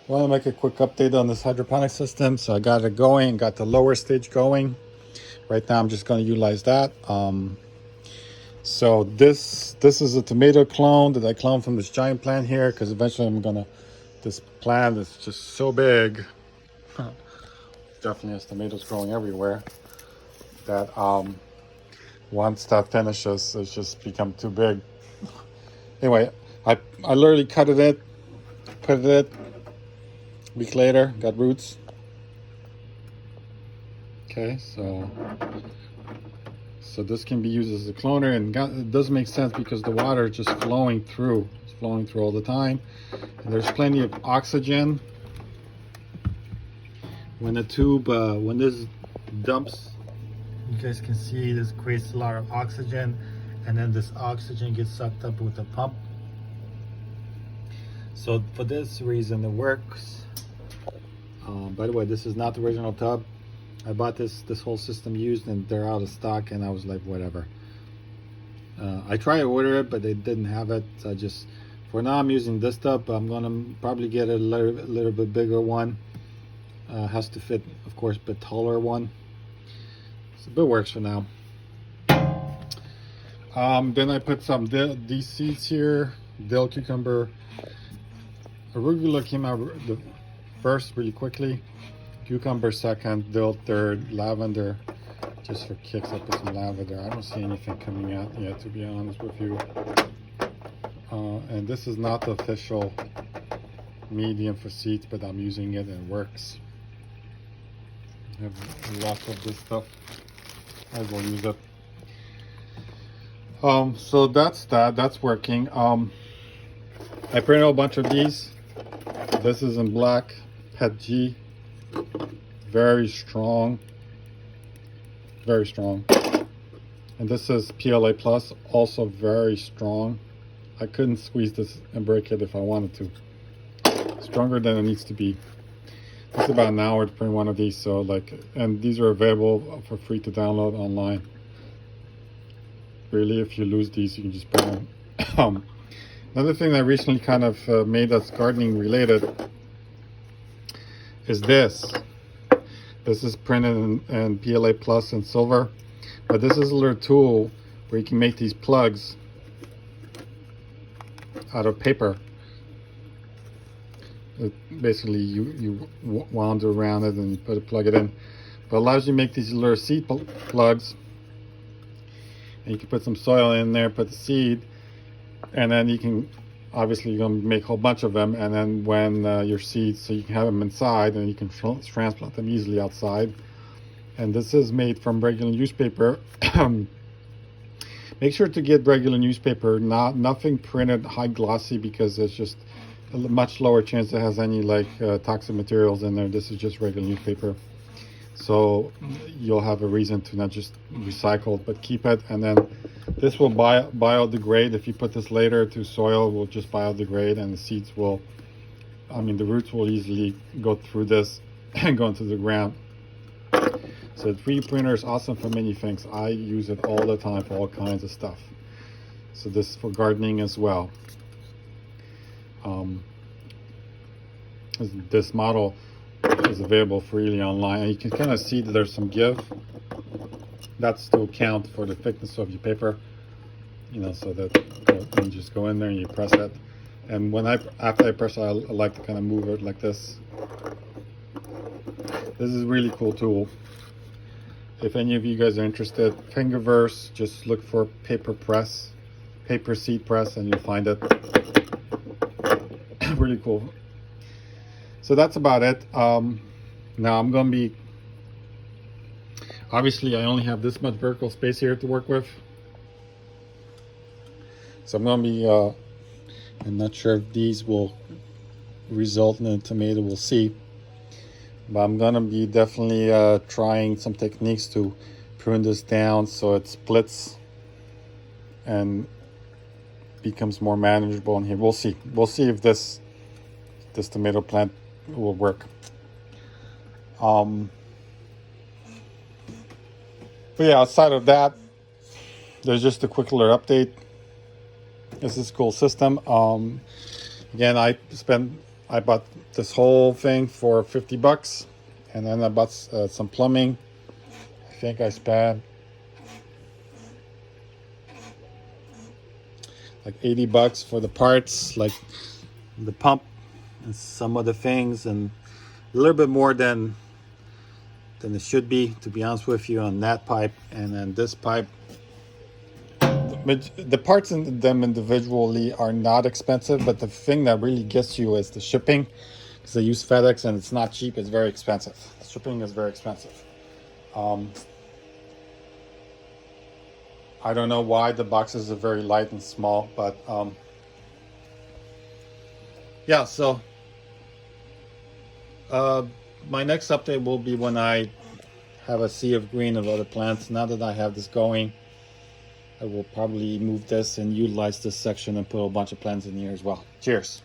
Want to make a quick update on this hydroponic system. So I got it going, got the lower stage going. Right now I'm just going to utilize that. So this is a tomato clone that I cloned from this giant plant here, because eventually I'm gonna, this plant is just so big, definitely has tomatoes growing everywhere, that once that finishes it's just become too big. Anyway, I literally cut it, put it in. A week later, got roots. Okay, so this can be used as a cloner, and it does make sense because the water is just flowing through. It's flowing through all the time, and there's plenty of oxygen. When the tube, when this dumps, you guys can see this creates a lot of oxygen, and then this oxygen gets sucked up with the pump. So for this reason it works. By the way, this is not the original tub. I bought this whole system used, and they're out of stock, and I was like, whatever. I tried to order it, but they didn't have it. So I just, for now, I'm using this tub. I'm gonna probably get a little bit bigger one. Has to fit, of course, but taller one. So it works for now. Then I put some these seeds here: dill, cucumber, arugula came out the first really quickly. Cucumber second, dill third, lavender. Just for kicks, I put some lavender. I don't see anything coming out yet, to be honest with you. And this is not the official medium for seeds, but I'm using it and it works. I have lots of this stuff. I will use it. So that's working. I printed a bunch of these. This is in black, PET G. Very strong, very strong. And this is PLA Plus, also very strong. I couldn't squeeze this and break it if I wanted to. Stronger than it needs to be. It's about an hour to print one of these, so and these are available for free to download online. Really, if you lose these, you can just print them. Another thing that recently kind of made us gardening related is this. This is printed in PLA Plus and silver, but this is a little tool where you can make these plugs out of paper. Basically, you wound around it and you plug it in. But it allows you to make these little seed plugs, and you can put some soil in there, put the seed, and then you can, obviously you're going to make a whole bunch of them, and then when your seeds, so you can have them inside and you can transplant them easily outside. And this is made from regular newspaper. Make sure to get regular newspaper, nothing printed high glossy, because it's just a much lower chance it has any toxic materials in there. This is just regular newspaper, so you'll have a reason to not just recycle it, but keep it. And then this will biodegrade. If you put this later to soil, it will just biodegrade, and the seeds will, the roots will easily go through this and go into the ground. So the 3D printer is awesome for many things. I use it all the time for all kinds of stuff. So this is for gardening as well. This model is available freely online, and you can kind of see that there's some give. That's to account for the thickness of your paper, so that you just go in there and you press it. And after I press it, I like to kind of move it like this. This is a really cool tool. If any of you guys are interested, Thingiverse, just look for paper seed press, and you'll find it. Really cool. So that's about it. Now I'm going to be, obviously I only have this much vertical space here to work with. So I'm going to be, I'm not sure if these will result in a tomato, we'll see. But I'm going to be definitely trying some techniques to prune this down so it splits and becomes more manageable in here. We'll see. We'll see if this tomato plant will work. But yeah, outside of that, there's just a quick little update. This is a cool system. Again, I spent I bought this whole thing for 50 bucks, and then I bought some plumbing. I think I spent like 80 bucks for the parts, like the pump and some other things, and a little bit more than it should be, to be honest with you, on that pipe. And then this pipe, the parts in them individually are not expensive, but the thing that really gets you is the shipping, because they use FedEx and it's not cheap. It's very expensive. The shipping is very expensive. I don't know why the boxes are very light and small, but yeah. So my next update will be when I have a sea of green of other plants. Now that I have this going, I will probably move this and utilize this section and put a bunch of plants in here as well. Cheers.